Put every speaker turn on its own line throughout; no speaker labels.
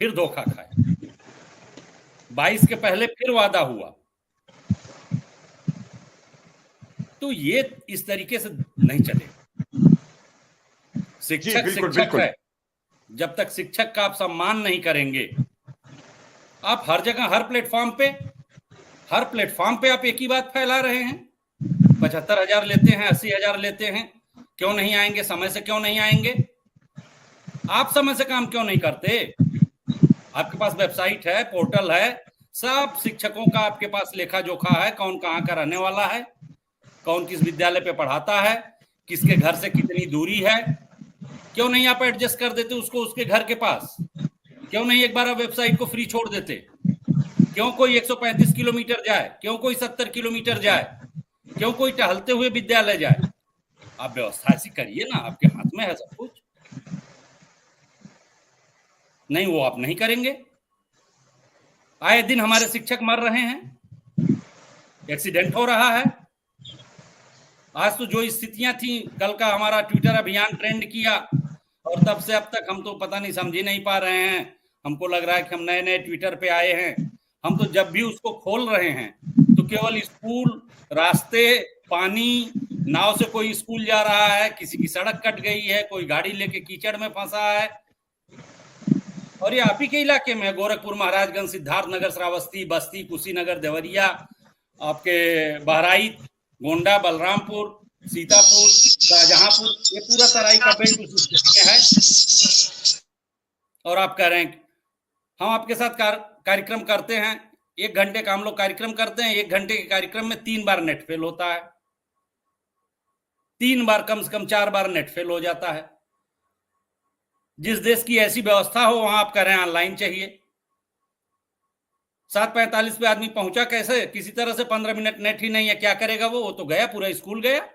फिर धोखा खाया, 22 के पहले फिर वादा हुआ। तो ये इस तरीके से नहीं चलेगा। शिक्षक शिक्षक है, जब तक शिक्षक का आप सम्मान नहीं करेंगे, आप हर जगह हर प्लेटफॉर्म पे आप एक ही बात फैला रहे हैं। 75,000 लेते हैं, 80,000 लेते हैं, क्यों नहीं आएंगे, समय से क्यों नहीं आएंगे? आप समय से काम क्यों नहीं करते? आपके पास वेबसाइट है, पोर्टल है, सब शिक्षकों का आपके पास लेखा जोखा है, कौन कहाँ का रहने वाला है, कौन किस विद्यालय पे पढ़ाता है, किसके घर से कितनी दूरी है। क्यों नहीं आप एडजस्ट कर देते उसको उसके घर के पास? क्यों नहीं एक बार आप वेबसाइट को फ्री छोड़ देते? क्यों कोई 135 किलोमीटर जाए, क्यों कोई 70 किलोमीटर जाए, क्यों कोई टहलते हुए विद्यालय जाए? आप व्यवस्था ऐसी करिए ना, आपके हाथ में है सब कुछ। नहीं, वो आप नहीं करेंगे। आए दिन हमारे शिक्षक मर रहे हैं, एक्सीडेंट हो रहा है। आज तो जो स्थितियां थी, कल का हमारा ट्विटर अभियान ट्रेंड किया और तब से अब तक हम तो पता नहीं, समझ ही नहीं पा रहे हैं। हमको लग रहा है कि हम नए नए ट्विटर पे आए हैं। हम तो जब भी उसको खोल रहे हैं तो केवल स्कूल, रास्ते, पानी, नाव से कोई स्कूल जा रहा है, किसी की सड़क कट गई है, कोई गाड़ी लेके कीचड़ में फंसा है। और ये आप ही के इलाके में, गोरखपुर, महाराजगंज, सिद्धार्थनगर, श्रावस्ती, बस्ती, कुशीनगर, देवरिया, आपके बहराइच, गोंडा, बलरामपुर, सीतापुर, शाहजहांपुर, ये पूरा तराई का बेल्ट उस स्थिति में है। और आप कह रहे हैं हम आपके साथ कार्यक्रम करते हैं, 1 घंटे का हम लोग कार्यक्रम करते हैं, 1 घंटे के कार्यक्रम में 3 बार नेट फेल होता है, 3 बार, कम से कम 4 बार नेट फेल हो जाता है। जिस देश की ऐसी व्यवस्था हो वहां आप कह रहे हैं ऑनलाइन चाहिए। 7:45 पे आदमी पहुंचा कैसे? किसी तरह से 15 मिनट नेट ही नहीं है, क्या करेगा वो तो गया, पूरा स्कूल गया।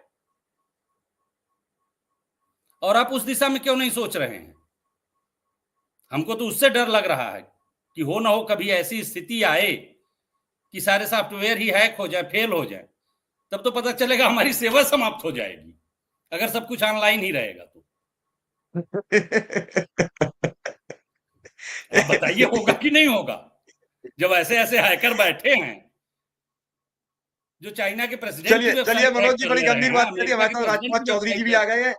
और आप उस दिशा में क्यों नहीं सोच रहे हैं? हमको तो उससे डर लग रहा है कि हो ना हो कभी ऐसी स्थिति आए कि सारे सॉफ्टवेयर ही हैक हो जाए, फेल हो जाए, तब तो पता चलेगा हमारी सेवा समाप्त हो जाएगी, अगर सब कुछ ऑनलाइन ही रहेगा तो। आप बताइए होगा कि नहीं होगा? जब ऐसे ऐसे हैकर बैठे हैं जो चाइना के प्रेसिडेंट।
चलिए मनोज जी, बड़ी गंभीर बात करिए। हमारे साथ राजकुमार चौधरी जी भी आ गए हैं।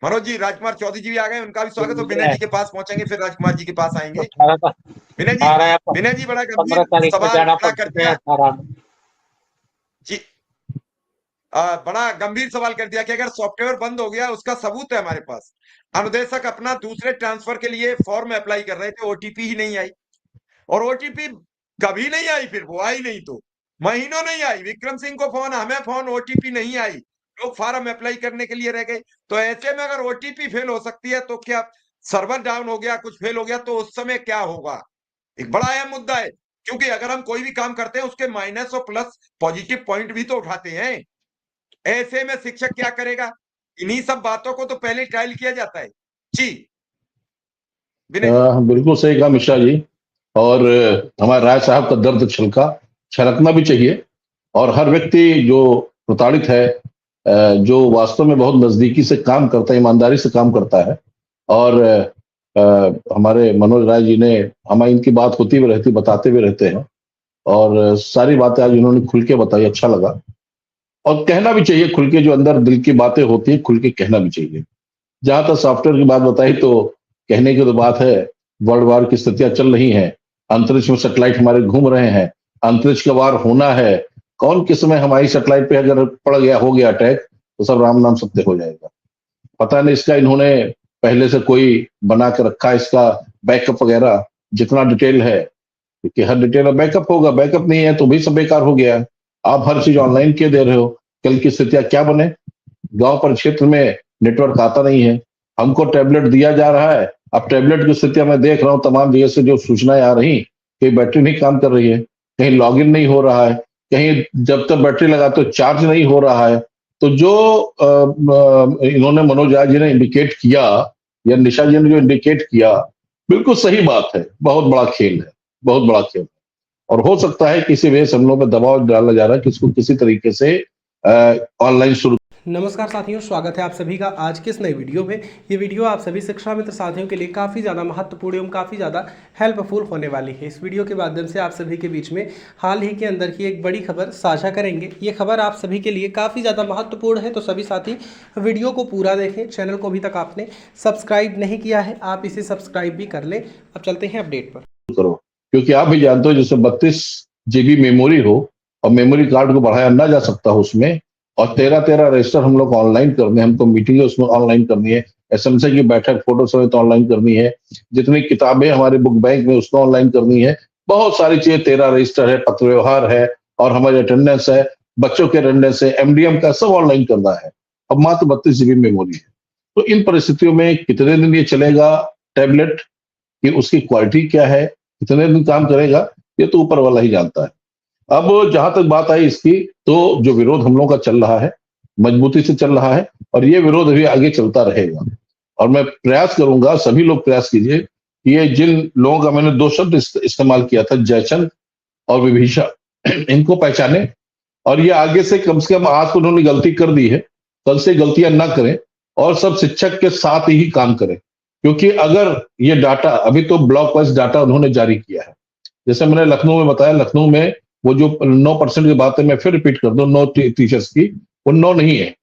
मनोज जी, राजकुमार चौधरी जी भी आ गए, उनका भी स्वागत। तो विनय जी के पास पहुंचेंगे, फिर राजकुमार जी के पास आएंगे। विनय जी बड़ा गंभीर सवाल खड़ा कर दिया जी, बड़ा गंभीर सवाल कर दिया कि अगर सॉफ्टवेयर बंद हो गया, उसका सबूत है हमारे पास। अनुदेशक अपना दूसरे ट्रांसफर के लिए फॉर्म अप्लाई कर रहे थे, ओटीपी ही नहीं आई, और ओटीपी कभी नहीं आई, फिर वो आई नहीं तो महीनों नहीं आई। विक्रम सिंह को फोन, हमें फोन, ओटीपी नहीं आई, लोग फॉर्म अप्लाई करने के लिए रह गए। तो ऐसे में अगर ओटीपी फेल हो सकती है तो क्या सर्वर डाउन हो गया, कुछ फेल हो गया, तो उस समय क्या होगा? एक बड़ा अहम मुद्दा है, क्योंकि अगर हम कोई भी काम करते हैं उसके माइनस और प्लस पॉजिटिव पॉइंट भी तो उठाते हैं। ऐसे में शिक्षक क्या करेगा? इन्हीं सब बातों को तो पहले ट्रायल किया जाता है जी।
बिल्कुल सही कहा मिश्रा जी। और हमारे राय साहब का दर्द छलकना भी चाहिए। और हर व्यक्ति जो प्रताड़ित है, जो वास्तव में बहुत नजदीकी से काम करता है, ईमानदारी से काम करता है, और हमारे मनोज राय जी ने, हमारी इनकी बात होती भी रहती, बताते भी रहते हैं, और सारी बातें आज इन्होंने खुल के बताई, अच्छा लगा। और कहना भी चाहिए खुल के, जो अंदर दिल की बातें होती है खुल के कहना भी चाहिए। जहां तक सॉफ्टवेयर की बात बताई, तो कहने की तो बात है, वर्ल्ड वार की स्थितियां चल रही हैं, अंतरिक्ष में सैटेलाइट हमारे घूम रहे हैं, अंतरिक्ष का वार होना है। कौन किस समय हमारी सैटेलाइट पे अगर पड़ गया, हो गया अटैक, तो सब राम नाम सत्य हो जाएगा। पता नहीं इसका इन्होंने पहले से कोई बना के रखा, इसका बैकअप वगैरह, जितना डिटेल है, क्योंकि हर डिटेल में बैकअप होगा। बैकअप नहीं है तो भी सब बेकार हो गया। आप हर चीज ऑनलाइन के दे रहे हो, कल की स्थितियां क्या बने? गांव पर क्षेत्र में नेटवर्क आता नहीं है, हमको टैबलेट दिया जा रहा है, अब टैबलेट की स्थितियां मैं देख रहा हूँ, तमाम जगह से जो सूचनाएं आ रही, कहीं बैटरी नहीं काम कर रही है, कहीं लॉगिन नहीं हो रहा है, कहीं जब तक बैटरी लगा तो चार्ज नहीं हो रहा है। तो जो इन्होंने, मनोज राय जी ने इंडिकेट किया, या निशा जी ने जो इंडिकेट किया, बिल्कुल सही बात है। बहुत बड़ा खेल है, बहुत बड़ा खेल है। और हो सकता है किसी वजह से हम लोगों पर दबाव डाला जा रहा है कि इसको किसी तरीके से ऑनलाइन शुरू
नमस्कार साथियों, स्वागत है आप सभी का आज के इस नई वीडियो में। ये वीडियो आप सभी शिक्षा मित्र साथियों के लिए काफ़ी ज़्यादा महत्वपूर्ण एवं काफ़ी ज़्यादा हेल्पफुल होने वाली है। इस वीडियो के माध्यम से आप सभी के बीच में हाल ही के अंदर की एक बड़ी खबर साझा करेंगे। ये खबर आप सभी के लिए काफ़ी ज़्यादा महत्वपूर्ण है, तो सभी साथी वीडियो को पूरा देखें। चैनल को अभी तक आपने सब्सक्राइब नहीं किया है, आप इसे सब्सक्राइब भी कर लें। अब चलते हैं अपडेट पर।
करो, क्योंकि आप भी जानते हो जैसे 32 GB मेमोरी हो और मेमोरी कार्ड को बढ़ाया ना जा सकता हो उसमें, और 13 रजिस्टर हम लोग ऑनलाइन करने, हमको मीटिंग उसमें ऑनलाइन करनी है, एसएमसी की बैठक फोटो समेत ऑनलाइन करनी है, जितनी किताबें हमारे बुक बैंक में उसको ऑनलाइन करनी है, बहुत सारी चीजें, 13 रजिस्टर है, पत्र व्यवहार है, और हमारे अटेंडेंस है, बच्चों के अटेंडेंस है, MDM का सब ऑनलाइन करना है। अब मात्र 32 GB मेमोरी है। तो इन परिस्थितियों में कितने दिन ये चलेगा टैबलेट, कि उसकी क्वालिटी क्या है, कितने दिन काम करेगा, ये तो ऊपर वाला ही जानता है। अब जहां तक बात आई इसकी, तो जो विरोध हम लोगों का चल रहा है मजबूती से चल रहा है, और ये विरोध अभी आगे चलता रहेगा। और मैं प्रयास करूंगा, सभी लोग प्रयास कीजिए कि ये जिन लोगों का मैंने 2 शब्द इस्तेमाल किया था, जयचंद और विभीषण, इनको पहचाने, और ये आगे से कम आज तो उन्होंने गलती कर दी है, कल से गलतियां ना करें और सब शिक्षक के साथ ही काम करें। क्योंकि अगर ये डाटा, अभी तो ब्लॉक वाइज डाटा उन्होंने जारी किया है, जैसे मैंने लखनऊ में बताया, लखनऊ में वो जो 9% की बात है, मैं फिर रिपीट कर दूं, 9 टीचर्स की, वो 9 नहीं है,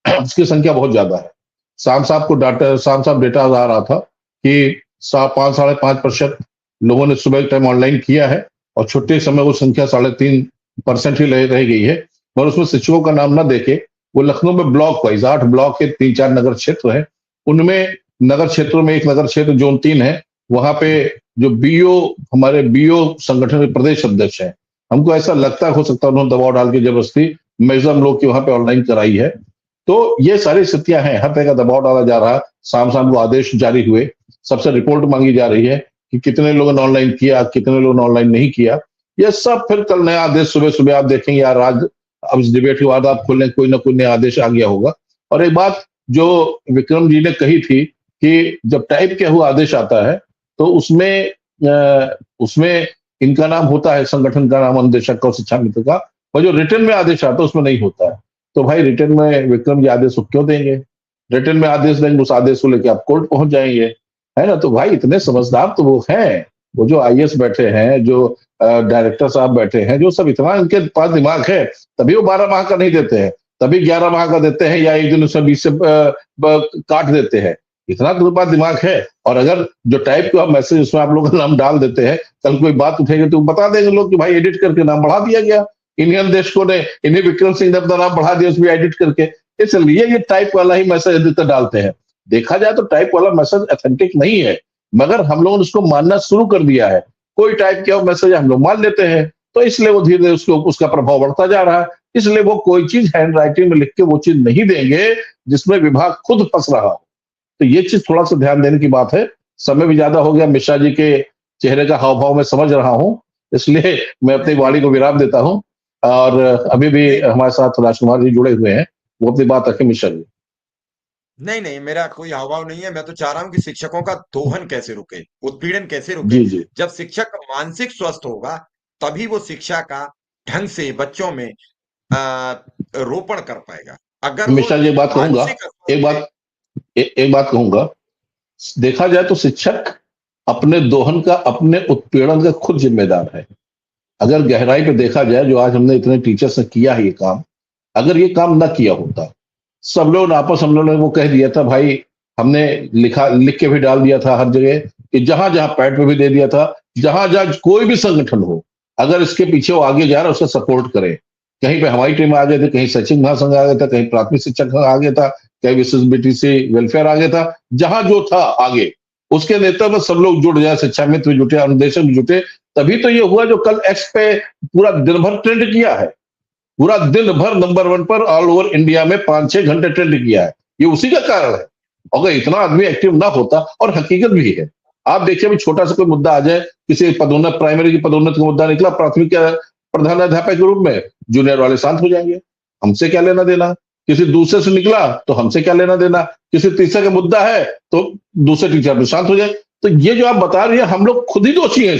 उसकी संख्या बहुत ज्यादा है। शाम साहब डेटा आ रहा था कि 5-5.5% लोगों ने सुबह के टाइम ऑनलाइन किया है, और छुट्टी समय वो संख्या 3.5% ही रह गई है। और उसमें शिक्षकों का नाम ना देके, वो लखनऊ में ब्लॉक वाइज 8 ब्लॉक के 3-4 नगर क्षेत्र है, उनमें नगर क्षेत्रों में एक नगर क्षेत्र जोन 3 है, वहां पे जो हमारे बीओ संगठन के प्रदेश अध्यक्ष है, हमको ऐसा लगता हो सकता है उन्होंने दबाव डाल के जबरदस्ती मैक्सिमम लोग की वहां पे ऑनलाइन कराई है। तो ये सारी स्थितियां हैं, हर तरह का दबाव डाला जा रहा है। शाम को आदेश जारी हुए, सबसे रिपोर्ट मांगी जा रही है कि कितने लोगों ने ऑनलाइन किया, कितने लोगों ने ऑनलाइन नहीं किया। ये सब फिर कल नया आदेश सुबह आप देखेंगे यार, आज अब इस डिबेट के बाद आप खोलें, कोई ना कोई नया आदेश आ गया होगा। और एक बात जो विक्रम जी ने कही थी कि जब टाइप किया हुआ आदेश आता है तो उसमें इनका नाम होता है, संगठन का नाम, अनुदेशक और शिक्षा मित्र का, और जो रिटर्न में आदेश आता है उसमें नहीं होता है। तो भाई रिटर्न में विक्रम जी आदेश क्यों देंगे? रिटर्न में आदेश देंगे, उस आदेश को लेकर आप कोर्ट पहुंच जाएंगे, है ना। तो भाई इतने समझदार तो वो हैं, वो जो IAS बैठे हैं, जो डायरेक्टर साहब बैठे हैं, जो सब इतना इनके पास दिमाग है, तभी वो 12 माह का नहीं देते हैं, तभी 11 माह का देते हैं, या एक दिन उसमें 20 से काट देते हैं। इतना तो पास दिमाग है। और अगर जो टाइप का मैसेज उसमें आप लोग का नाम डाल देते हैं, कल कोई बात उठेगी तो बता देंगे लोग कि भाई एडिट करके नाम बढ़ा दिया गया, इन्हीं देशकों ने, इन्हीं विक्रम सिंह ने अपना नाम बढ़ा दिया उसमें एडिट करके, इसलिए ये टाइप वाला ही मैसेज अधिकतर डालते हैं। देखा जाए तो टाइप वाला मैसेज ऑथेंटिक नहीं है, मगर हम लोगों ने उसको मानना शुरू कर दिया है। कोई टाइप किया मैसेज हम लोग मान लेते हैं, तो इसलिए वो धीरे धीरे उसका प्रभाव बढ़ता जा रहा है। इसलिए वो कोई चीज हैंड राइटिंग में लिख के वो चीज नहीं देंगे जिसमें विभाग खुद फंस रहा हो। तो ये चीज थोड़ा सा ध्यान देने की बात है। समय भी ज्यादा हो गया, मिश्रा जी के चेहरे का हाव भाव में समझ रहा हूं, इसलिए मैं अपनी वाणी को विराम देता हूं। और अभी भी हमारे साथ राजकुमार जी जुड़े हुए हैं, वो अपनी बात रखें। मिश्रा जी।
नहीं, मेरा कोई हाव भाव नहीं है। मैं तो चाह रहा हूं कि शिक्षकों का दोहन कैसे रुके, उत्पीड़न कैसे रुके।
जी।
जब शिक्षक मानसिक स्वस्थ होगा तभी वो शिक्षा का ढंग से बच्चों में रोपण कर पाएगा। अगर
मिश्रा जी एक बात कहूंगा, देखा जाए तो शिक्षक अपने दोहन का, अपने उत्पीड़न का खुद जिम्मेदार है। अगर गहराई पे देखा जाए, जो आज हमने इतने टीचर्स ने किया है ये काम, अगर ये काम ना किया होता, सब लोग आपस हम लोगों ने वो कह दिया था भाई, हमने लिख के भी डाल दिया था हर जगह, कि जहां जहां पैड पे भी दे दिया था, जहां जहां कोई भी संगठन हो, अगर इसके पीछे वो आगे जा रहा है उसका सपोर्ट करे। कहीं पे हमारी टीम आ गए थे, कहीं सचिव महासंघ आ गया था, कहीं प्राथमिक शिक्षक आ गया था, कहीं विशेष BTC वेलफेयर आ गया था, जहां जो था आगे उसके नेतृत्व में सब लोग जुट जाए, शिक्षा मित्र जुटे, अनुदेशक जुटे, तभी तो ये हुआ जो कल X पे पूरा दिन भर ट्रेंड किया है। पूरा दिन भर नंबर 1 पर ऑल ओवर इंडिया में 5-6 घंटे ट्रेंड किया है। ये उसी का कारण है। अगर इतना आदमी एक्टिव ना होता, और हकीकत भी है, आप देखिए, छोटा सा कोई मुद्दा आ जाए, किसी पदोन्नत, प्राइमरी की पदोन्नत का मुद्दा निकला, प्राथमिक प्रधानाध्यापक के रूप में, जूनियर वाले शांत हो जाएंगे, हमसे क्या लेना देना। किसी दूसरे से निकला तो हमसे क्या लेना देना। किसी तीसरे का मुद्दा है तो दूसरे टीचर भी शांत हो जाए। तो ये जो आप बता रही है, हम लोग खुद ही दोषी हैं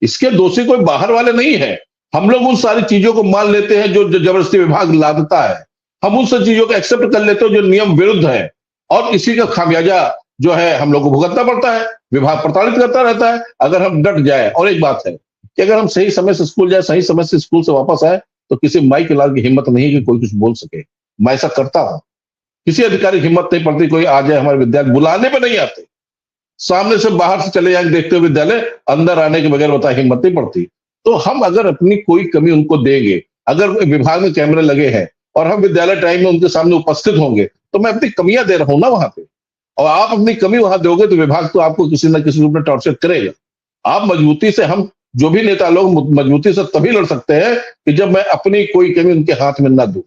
इसके दोषी कोई बाहर वाले नहीं है। हम लोग उन सारी चीजों को मान लेते हैं जो जबरदस्ती विभाग लादता है। हम उन सब चीजों को एक्सेप्ट कर लेते हो जो नियम विरुद्ध है, और इसी का खामियाजा जो है हम लोग को भुगतना पड़ता है। विभाग प्रताड़ित करता रहता है अगर हम डट जाए। और एक बात है कि अगर हम सही समय से स्कूल जाए, सही समय से स्कूल से वापस आए, तो किसी माई के लाल की हिम्मत नहीं है कि कोई कुछ बोल सके। मैं ऐसा करता हूं, किसी अधिकारी की हिम्मत नहीं पड़ती कोई आ जाए हमारे विद्यालय, बुलाने पे नहीं आते, सामने से बाहर से चले जाएंगे देखते हुए विद्यालय, अंदर आने के बगैर बताए हिम्मत नहीं पड़ती। तो हम अगर अपनी कोई कमी उनको देंगे, अगर विभाग में कैमरे लगे हैं और हम विद्यालय टाइम में उनके सामने उपस्थित होंगे, तो मैं अपनी कमियां दे रहा हूं ना वहां पे, और आप अपनी कमी वहां दोगे तो विभाग तो आपको किसी न किसी रूप में टॉर्चर करेगा। आप मजबूती से, हम जो भी नेता लोग मजबूती से तभी लड़ सकते हैं कि जब मैं अपनी कोई कमी उनके हाथ में ना दूं।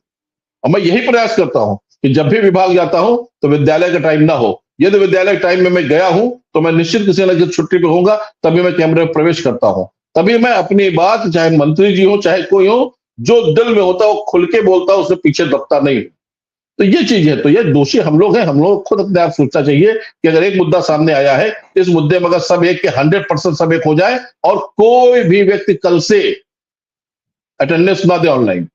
और मैं यही प्रयास करता हूं कि जब भी विभाग जाता हूं तो विद्यालय का टाइम ना हो। यदि विद्यालय के टाइम में मैं गया हूं तो मैं निश्चित किसी न किसी छुट्टी पे होऊंगा, तभी मैं कैमरे में प्रवेश करता हूं। तभी मैं अपनी बात, चाहे मंत्री जी हो चाहे कोई हो, जो दिल में होता है वो खुल के बोलता है, उससे पीछे दबता नहीं। तो ये चीज है। तो ये दोषी हम लोग हैं। हम लोग खुद अपने आप सोचना चाहिए कि अगर एक मुद्दा सामने आया है, इस मुद्दे में अगर सब एक के 100% सब एक हो जाए और कोई भी व्यक्ति कल से अटेंडेंस ना दे ऑनलाइन,